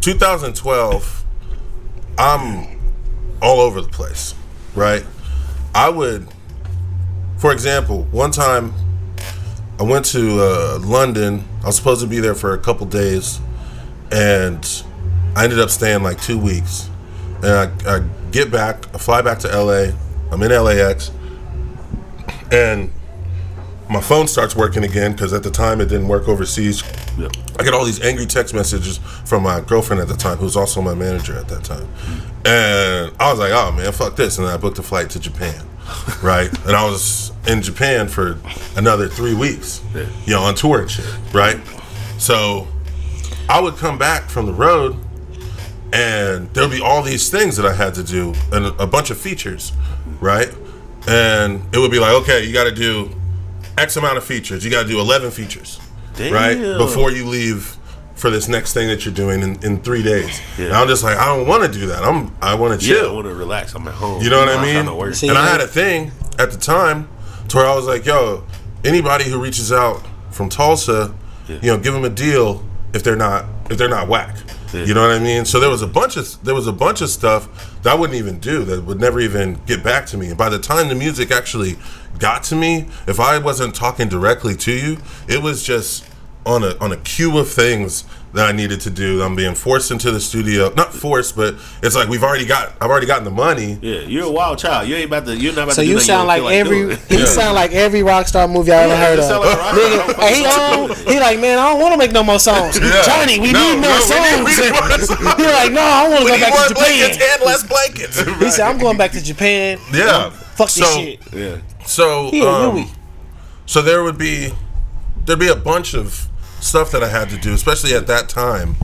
2012, I'm all over the place, right? I would, for example, one time I went to London. I was supposed to be there for a couple days, and I ended up staying like 2 weeks. And I get back, I fly back to LA. I'm in LAX, and my phone starts working again because at the time it didn't work overseas. Yeah. I get all these angry text messages from my girlfriend at the time, who was also my manager at that time. And I was like, oh man, fuck this. And then I booked a flight to Japan, right? And I was in Japan for another 3 weeks, you know, on tour and shit, right? So I would come back from the road, and there'll be all these things that I had to do, and a bunch of features, right? And it would be like, okay, you got to do X amount of features. You got to do 11 features, right? Before you leave for this next thing that you're doing in 3 days. Yeah. And I'm just like, I don't want to do that. I want to chill. Yeah, I want to relax. I'm at home. You know what I mean? And I had a thing at the time to where I was like, yo, anybody who reaches out from Tulsa, you know, give them a deal if they're not whack. Yeah. You know what I mean? So there was a bunch of stuff that I wouldn't even do, that would never even get back to me. And by the time the music actually got to me, if I wasn't talking directly to you, it was just on a queue of things that I needed to do. I'm being forced into the studio. Not forced, but it's like I've already gotten the money. Yeah, you're a wild child. You're not about to so do you sound like every you sound like every rock star movie I ever heard of. Nigga, he like, man, I don't want to make no more songs. Yeah. Johnny, we need more songs. He like, no, I want to go back to Japan. And less blankets. He said, I'm going back to Japan. Yeah. Fuck this shit. Yeah. So so there'd be a bunch of stuff that I had to do, especially at that time,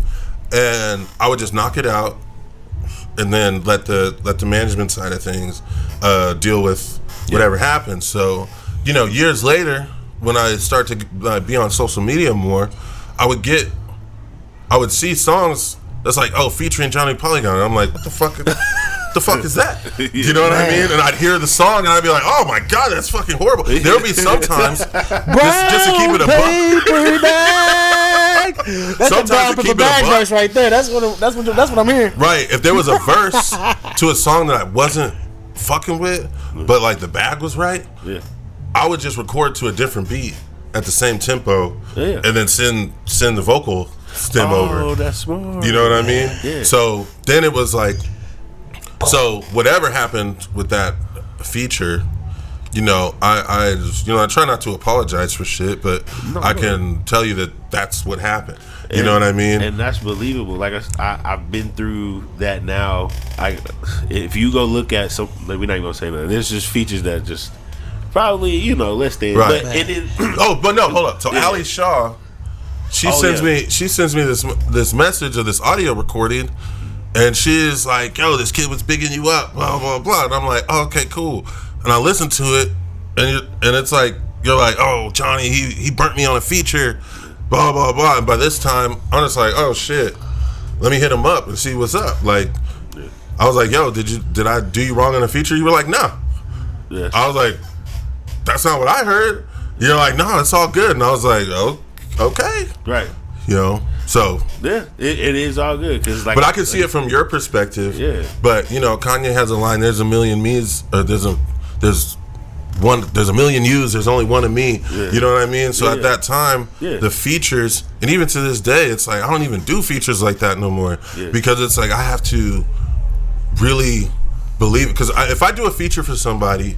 and I would just knock it out, and then let the management side of things deal with whatever happens. So, you know, years later, when I start to be on social media more, I would see songs that's like, oh, featuring Johnny Polygon, and I'm like, what the fuck? The fuck is that? You know what I mean? And I'd hear the song and I'd be like, oh my god, that's fucking horrible. There'll be sometimes just to keep it a buck. That's sometimes to keep it a verse right there. That's what I'm hearing. Right. If there was a verse to a song that I wasn't fucking with, but like the bag was right, I would just record to a different beat at the same tempo, and then send the vocal stem over. Oh, that's smart. You know what I mean? Yeah. So then it was like, so whatever happened with that feature, you know, I try not to apologize for shit, but I can tell you that that's what happened. You know what I mean? And that's believable. Like I've been through that now. If you go look at some, like, we're not gonna say that. There's just features that just probably, you know, less than. Right. But it is. Oh, but no, hold up. So Ali Shaw, she sends me this message of this audio recording. And she's like, yo, this kid was bigging you up, blah, blah, blah. And I'm like, oh, okay, cool. And I listen to it, and it's like, you're like, oh, Johnny, he burnt me on a feature, blah, blah, blah. And by this time, I'm just like, oh, shit. Let me hit him up and see what's up. Like, I was like, yo, did I do you wrong on a feature? You were like, no. Yeah. I was like, that's not what I heard. You're like, no, it's all good. And I was like, oh, okay. Right. You know? So yeah, it is all good, cause like, but I can see it from your perspective. Yeah. But you know, Kanye has a line. There's a million me's. There's a million yous. There's only one of me. Yeah. You know what I mean? So at that time, the features, and even to this day, it's like I don't even do features like that no more, because it's like I have to really believe it. Because if I do a feature for somebody,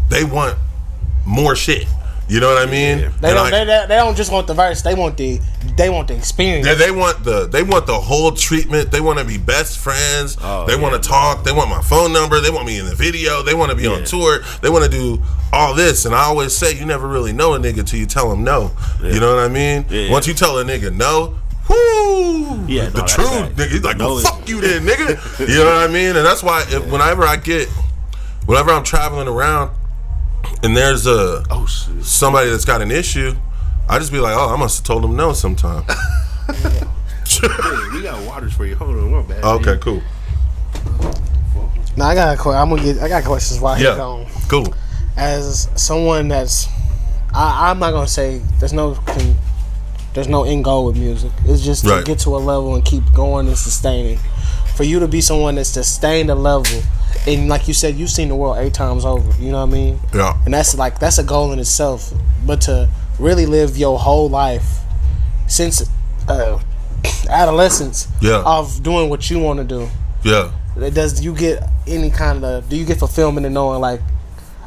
they want more shit. You know what I mean? Yeah. They don't just want the verse. They want the experience. Yeah, they want the whole treatment. They want to be best friends. They want to talk. They want my phone number. They want me in the video. They want to be on tour. They want to do all this. And I always say, you never really know a nigga till you tell him no. Yeah. You know what I mean? Yeah. Once you tell a nigga no, whoo, the truth, nigga. He's like, well, fuck you then, nigga. You know what I mean? And that's why whenever I'm traveling around, and there's somebody that's got an issue, I just be like, oh, I must have told them no sometime. We got waters for you. Hold on, one bad. Okay, cool. Now I got questions while he's gone. Cool. As someone that's, I'm not gonna say there's no There's no end goal with music. It's just to get to a level and keep going and sustaining. For you to be someone that's sustained a level, and like you said, you've seen the world 8 times over. You know what I mean? Yeah. And that's a goal in itself. But to really live your whole life since adolescence of doing what you want to do. Yeah. Do you get fulfillment in knowing like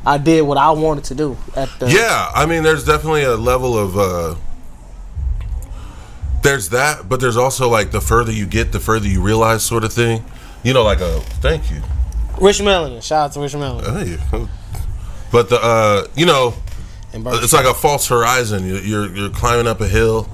I did what I wanted to do at the I mean, there's definitely a level of there's that, but there's also like the further you get, the further you realize sort of thing. You know, like thank you. Rich Melanin. Shout out to Rich Melanin. Hey. But it's like a false horizon. You're climbing up a hill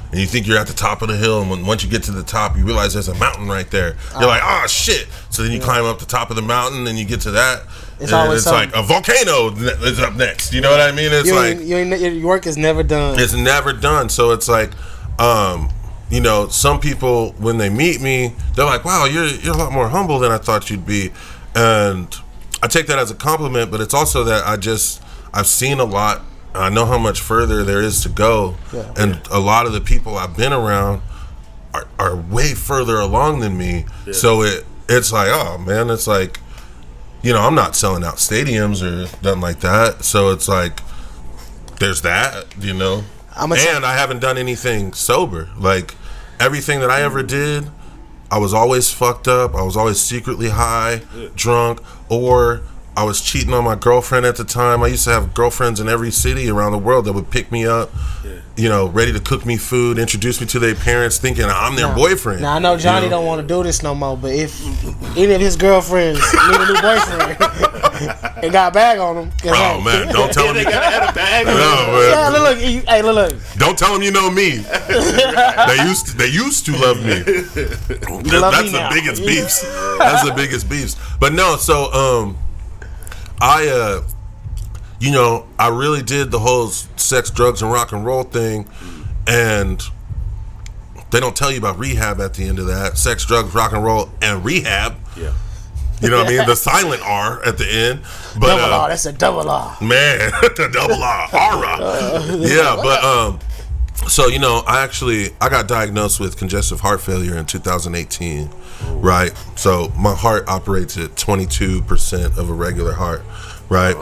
and you think you're at the top of the hill, and once you get to the top, you realize there's a mountain right there. You're like, oh shit! So then you climb up the top of the mountain, and you get to that. It's like a volcano is up next. You know what I mean? It's your work is never done. It's never done. So it's like, some people when they meet me, they're like, wow, you're a lot more humble than I thought you'd be, and I take that as a compliment. But it's also that I've seen a lot. I know how much further there is to go, and a lot of the people I've been around are way further along than me. Yeah. So it's like, oh man, it's like, I'm not selling out stadiums or nothing like that. So it's like, there's that, and I haven't done anything sober. Like everything that I ever did, I was always fucked up. I was always secretly high, drunk, or I was cheating on my girlfriend at the time. I used to have girlfriends in every city around the world that would pick me up, ready to cook me food, introduce me to their parents, thinking I'm their boyfriend. Now I know Johnny don't want to do this no more, but if any of his girlfriends need a new boyfriend and got a bag on them, man, don't tell them they gotta have a bag. Look. Don't tell them you know me. They used to love me. That's the biggest beefs. That's the biggest beefs. But no, so I really did the whole sex, drugs, and rock and roll thing, and they don't tell you about rehab at the end of that. Sex, drugs, rock and roll, and rehab. Yeah. You know what I mean? The silent R at the end. But, double R, that's a double R. Man, the double R. So, I got diagnosed with congestive heart failure in 2018, right? So my heart operates at 22% of a regular heart, right?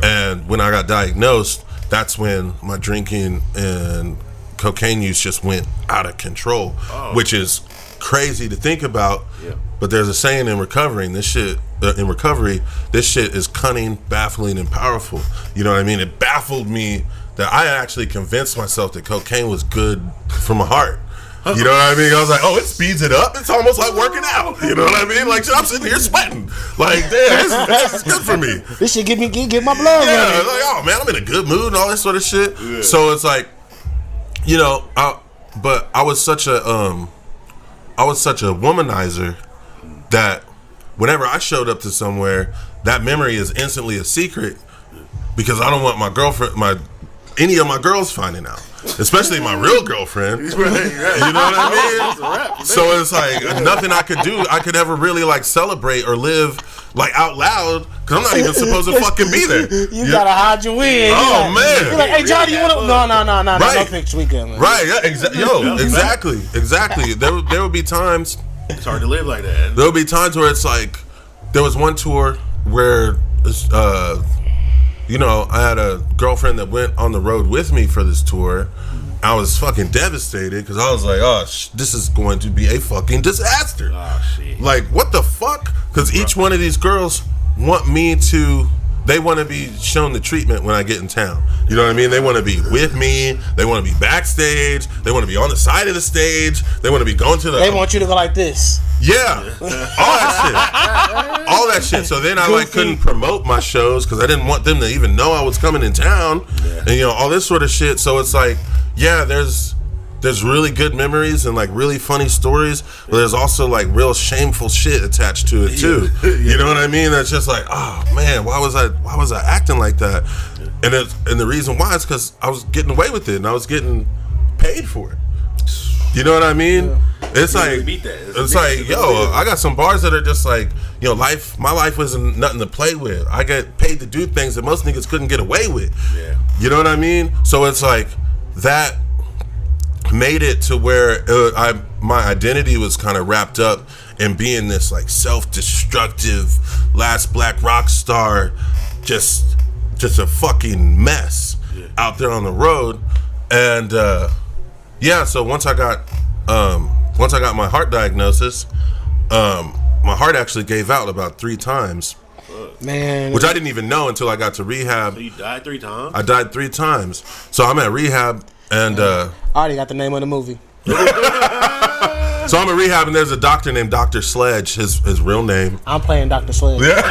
And when I got diagnosed, that's when my drinking and cocaine use just went out of control, which is crazy to think about. Yeah. But there's a saying in recovery, this shit is cunning, baffling, and powerful. You know what I mean? It baffled me that I actually convinced myself that cocaine was good for my heart. You know what I mean? I was like, oh, it speeds it up. It's almost like working out. You know what I mean? Like, I'm sitting here sweating. Like, damn, this is good for me. This shit get my blood running. Yeah, like, oh man, I'm in a good mood and all that sort of shit. Yeah. So it's like, but I was such a womanizer that whenever I showed up to somewhere, that memory is instantly a secret because I don't want any of my girls finding out, especially my real girlfriend. You know what I mean? So it's like nothing I could do. I could ever really like celebrate or live like out loud because I'm not even supposed to fucking be there. You gotta hide your win. Oh man! You're like, hey Johnny, you wanna? No. Right. No picture weekend. Man. Right? Yeah. Exactly. There would be times. It's hard to live like that. There would be times where it's like there was one tour where. I had a girlfriend that went on the road with me for this tour. I was fucking devastated because I was like, oh, this is going to be a fucking disaster. Oh, shit. Like, what the fuck? Because each one of these girls they want to be shown the treatment when I get in town. You know what I mean? They want to be with me. They want to be backstage. They want to be on the side of the stage. They want to be going to the... They want you to go like this. Yeah. All that shit. So then I couldn't promote my shows because I didn't want them to even know I was coming in town. Yeah. And all this sort of shit. So it's like, there's really good memories and like really funny stories, but there's also like real shameful shit attached to it too. You know what I mean? That's just like, oh man, why was I acting like that? And the reason why is because I was getting away with it and I was getting paid for it. You know what I mean? Yeah. It's like, yo, I got some bars that are just like, my life wasn't nothing to play with. I get paid to do things that most niggas couldn't get away with. Yeah. You know what I mean? So it's like that made it to where my identity was kind of wrapped up in being this like self-destructive last black rock star, just a fucking mess out there on the road. And so once I got my heart diagnosis, my heart actually gave out about 3 times. Man, which I didn't even know until I got to rehab. So you died 3 times? I died 3 times. So I'm at rehab, and I already got the name of the movie. So I'm at rehab, and there's a doctor named Dr. Sledge, his real name. I'm playing Dr. Sledge. Yeah.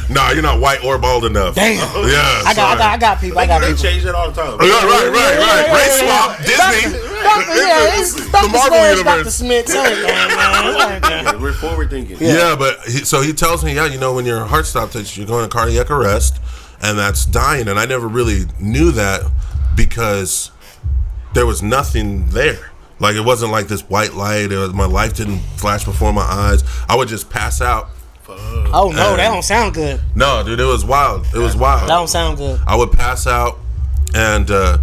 Nah, you're not white or bald enough. Damn. Yeah. I got people. I got They people. change that all the time. Right. Race swap. Disney. It's the Marvel Sledge, universe. Dr. Smith. Yeah, we're forward thinking. Yeah, but he tells me, when your heart stops, you're going to cardiac arrest, and that's dying. And I never really knew that because there was nothing there. Like, it wasn't like this white light. My life didn't flash before my eyes. I would just pass out. Oh no, that don't sound good. No, dude, it was wild. That don't sound good. I would pass out, and I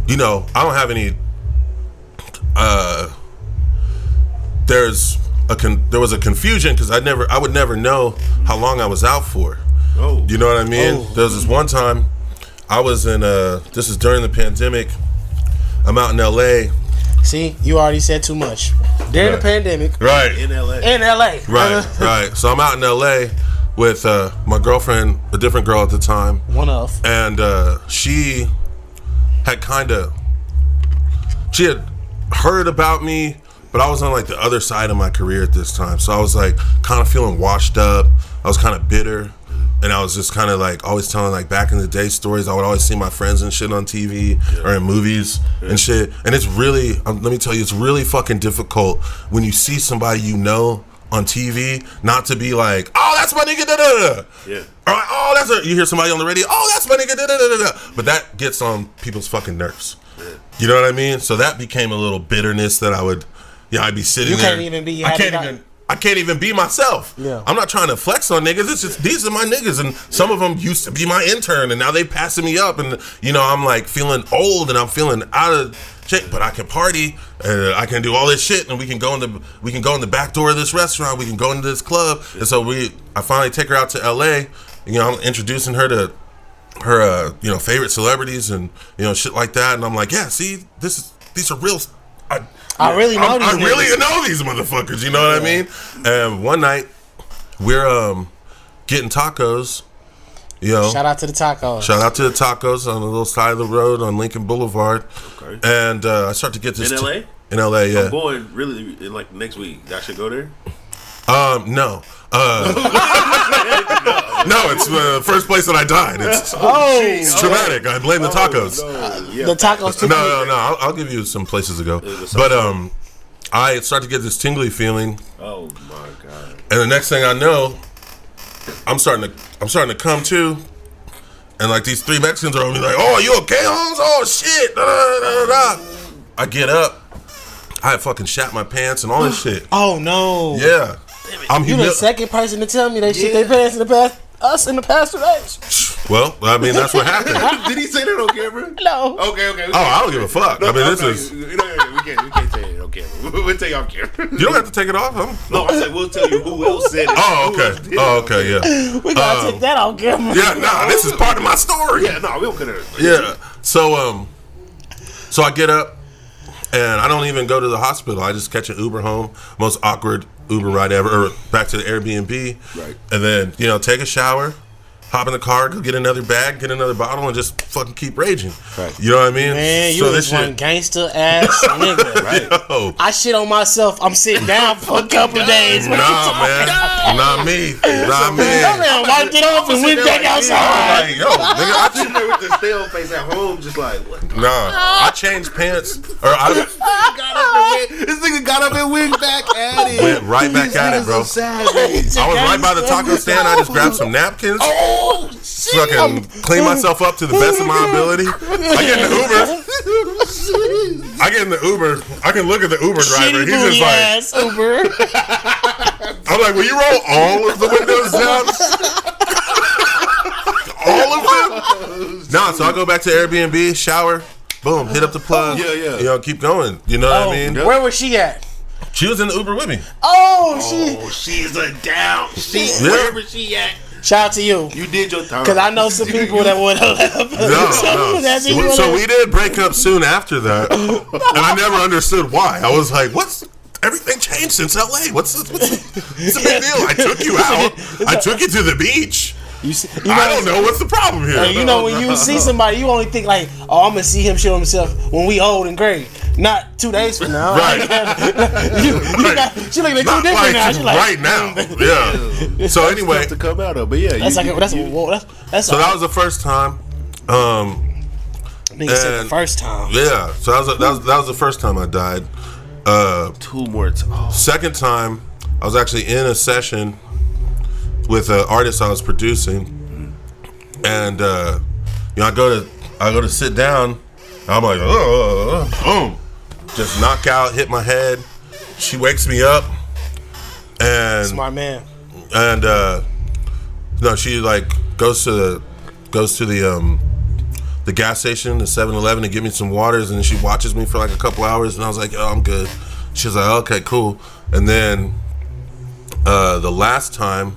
don't have any. There was a confusion because I would never know how long I was out for. Oh, you know what I mean? There was this one time I was in. This is during the pandemic. I'm out in LA. See, you already said too much. During the pandemic. Right. In LA. Right. So I'm out in LA with my girlfriend, a different girl at the time. One of. And she had heard about me, but I was on like the other side of my career at this time. So I was like kind of feeling washed up. I was kind of bitter. And I was just kind of like always telling like back in the day stories. I would always see my friends and shit on TV or in movies and shit. And it's really, let me tell you, it's really fucking difficult when you see somebody on TV not to be like, oh, that's my nigga, da da da. Yeah. Or like, oh, you hear somebody on the radio, oh, that's my nigga, da da da da. But that gets on people's fucking nerves. Yeah. You know what I mean? So that became a little bitterness that I'd be sitting there. I can't even be myself. Yeah. I'm not trying to flex on niggas. It's just these are my niggas, and some of them used to be my intern, and now they passing me up, and I'm like feeling old, and I'm feeling out of shape. But I can party, and I can do all this shit, and we can go in the back door of this restaurant, we can go into this club, and so I finally take her out to LA. I'm introducing her to her favorite celebrities and shit like that, and I'm like, yeah, see, these are real. I really know these motherfuckers, you know what I mean? And one night, we're getting tacos, Shout out to the tacos. Shout out to the tacos on the little side of the road on Lincoln Boulevard. Okay. And I start to get this... In LA? In LA, yeah. I'm going really in like next week. I should go there? No. No, it's the first place that I died. It's traumatic. I blame the tacos. The tacos. No. I'll give you some places to go. But I start to get this tingly feeling. Oh my god! And the next thing I know, I'm starting to come to, and like these 3 Mexicans are on me like, "Oh, you okay, Holmes? Oh shit!" Da, da, da, da. I get up. I had fucking shat my pants and all this shit. Oh no! Yeah. You the second person to tell me they shit their pants in the past. Us in the past 2 days. Well, I mean that's what happened. Did he say that on camera? No. Okay. I don't give a fuck. I mean, this is. We can't say it on camera. We'll take it off camera. You don't have to take it off. No, I said we'll tell you who else said it. Oh, okay, yeah. We gotta take that on camera. Yeah, this is part of my story. Yeah, no, we don't consider it. Yeah. So I get up, and I don't even go to the hospital. I just catch an Uber home. Most awkward Uber ride ever, or back to the Airbnb. Right. And then, take a shower, hop in the car, go get another bag, get another bottle, and just fucking keep raging. Right. You know what I mean? Man, you was one gangster ass nigga. Right. Yo. I shit on myself. I'm sitting down for a couple of days. Nah, man. Not me. Not me. That man wiped it off and went back outside. Like, yo, nigga, I sitting there with the stale face at home, just like, what? Nah, I changed pants. This nigga got up and went back at it. Went right back at it, bro. So sad, I was right by the taco stand. I just grabbed some napkins. Oh, shit. Fucking clean myself up to the best of my ability. I get in the Uber. I can look at the Uber driver. He's just like, Uber. I'm like, will you roll all of the windows down? All of them? No, so I go back to Airbnb, shower, boom, hit up the plug. Yeah. You know, keep going. You know what I mean? Where was she at? She was in the Uber with me. She's a down. Wherever she at. Shout out to you. You did your time. Because I know some people that would have left. No. So we did break up soon after that. And I never understood why. I was like, everything changed since LA. What's the big deal? I took you out. I took you to the beach. I don't know what's the problem here. You know, when you see somebody, you only think like, oh, I'm going to see him show himself when we old and great. Not 2 days from now. Right. She looking at you different like now. She like, right now. Yeah. So anyway. To come out of, but yeah. That's so that was the first time. Nigga said the first time. Yeah. So that was the first time I died. 2 more times. Second time, I was actually in a session with an artist I was producing, and I go to sit down, and I'm like, boom, just knock out, hit my head. She wakes me up, and smart man. And no, she like goes to the gas station, the 7-Eleven, to get me some waters, and she watches me for like a couple hours, and I was like, oh, I'm good. She's like, okay, cool. And then the last time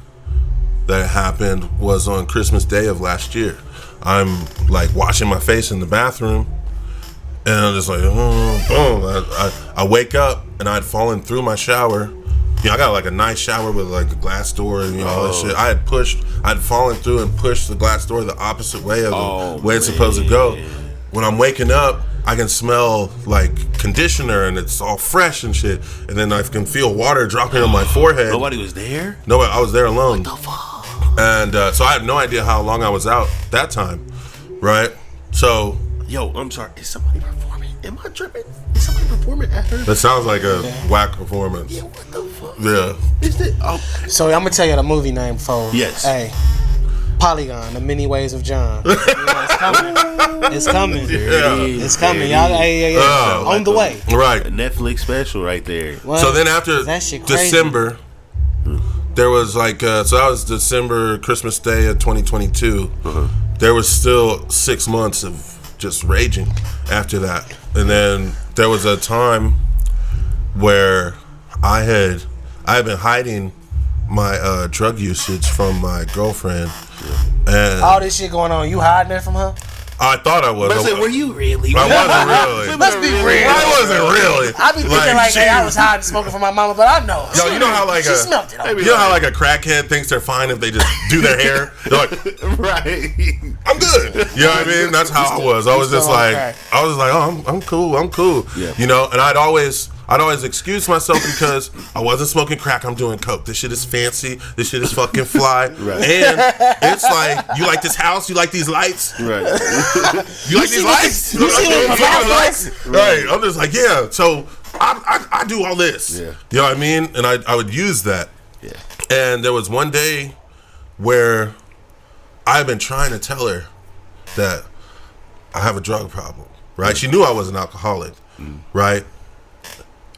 that happened was on Christmas Day of last year. I'm like washing my face in the bathroom, and I'm just like, boom. I wake up, and I'd fallen through my shower. You know, I got like a nice shower with like a glass door and all that shit. I'd fallen through and pushed the glass door the opposite way of the way it's supposed to go. When I'm waking up, I can smell like conditioner, and it's all fresh and shit. And then I can feel water dropping on my forehead. Nobody was there? No, I was there alone. What the fuck? And so I had no idea how long I was out that time, right? So, yo, I'm sorry. Is somebody performing? Am I tripping? Is somebody performing at her? That sounds like a whack performance. Yeah, what the fuck? Yeah. Is it? Oh. So I'm gonna tell you the movie name for. Yes. Hey, Polygon: The Many Ways of John. You know, it's coming. It's coming. It's coming. Y'all, on the way. Right. A Netflix special right there. Well, so then after December. There was like, so that was December, Christmas Day of 2022. There was still 6 months of just raging after that. And then there was a time where I had been hiding my drug usage from my girlfriend. And all this shit going on, you hiding it from her? I thought I was. But were you really? I wasn't really. Let's be real. I wasn't really. I be thinking like, hey, I was hiding smoking from my mama, but I know. Yo, you know how like she smelt it. You know how like a crackhead thinks they're fine if they just do their hair? They're like, right. I'm good. You know what I mean? That's how I was. I was just like, oh, I'm cool. Yeah. You know, and I'd always excuse myself because I wasn't smoking crack. I'm doing coke. This shit is fancy. This shit is fucking fly. Right. And it's like, you like this house? You like these lights? Right. You like these lights? You see what lights? Right. I'm just like, yeah. So I do all this. Yeah. You know what I mean? And I would use that. Yeah. And there was one day where I've been trying to tell her that I have a drug problem. Right. She knew I was an alcoholic. Right.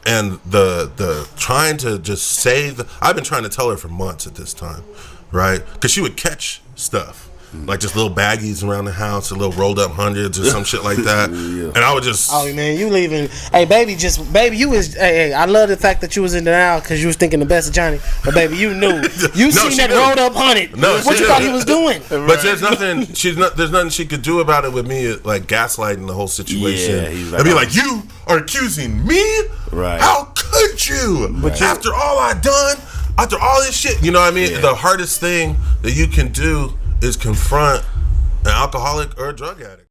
And the trying to just say I've been trying to tell her for months at this time, right? Because she would catch stuff, like just little baggies around the house, a little rolled up hundreds or some shit like that. And I would just, oh man, you leaving? Hey baby, you was. Hey, I love the fact that you was in denial because you was thinking the best of Johnny. But baby, you knew. You seen that rolled up hundred. No, what you thought he was doing? But there's nothing. There's nothing she could do about it with me, like gaslighting the whole situation. Yeah, I'd be like, you are accusing me. Right. How could you? But after all I've done, after all this shit, you know what I mean? Yeah. The hardest thing that you can do is confront an alcoholic or a drug addict.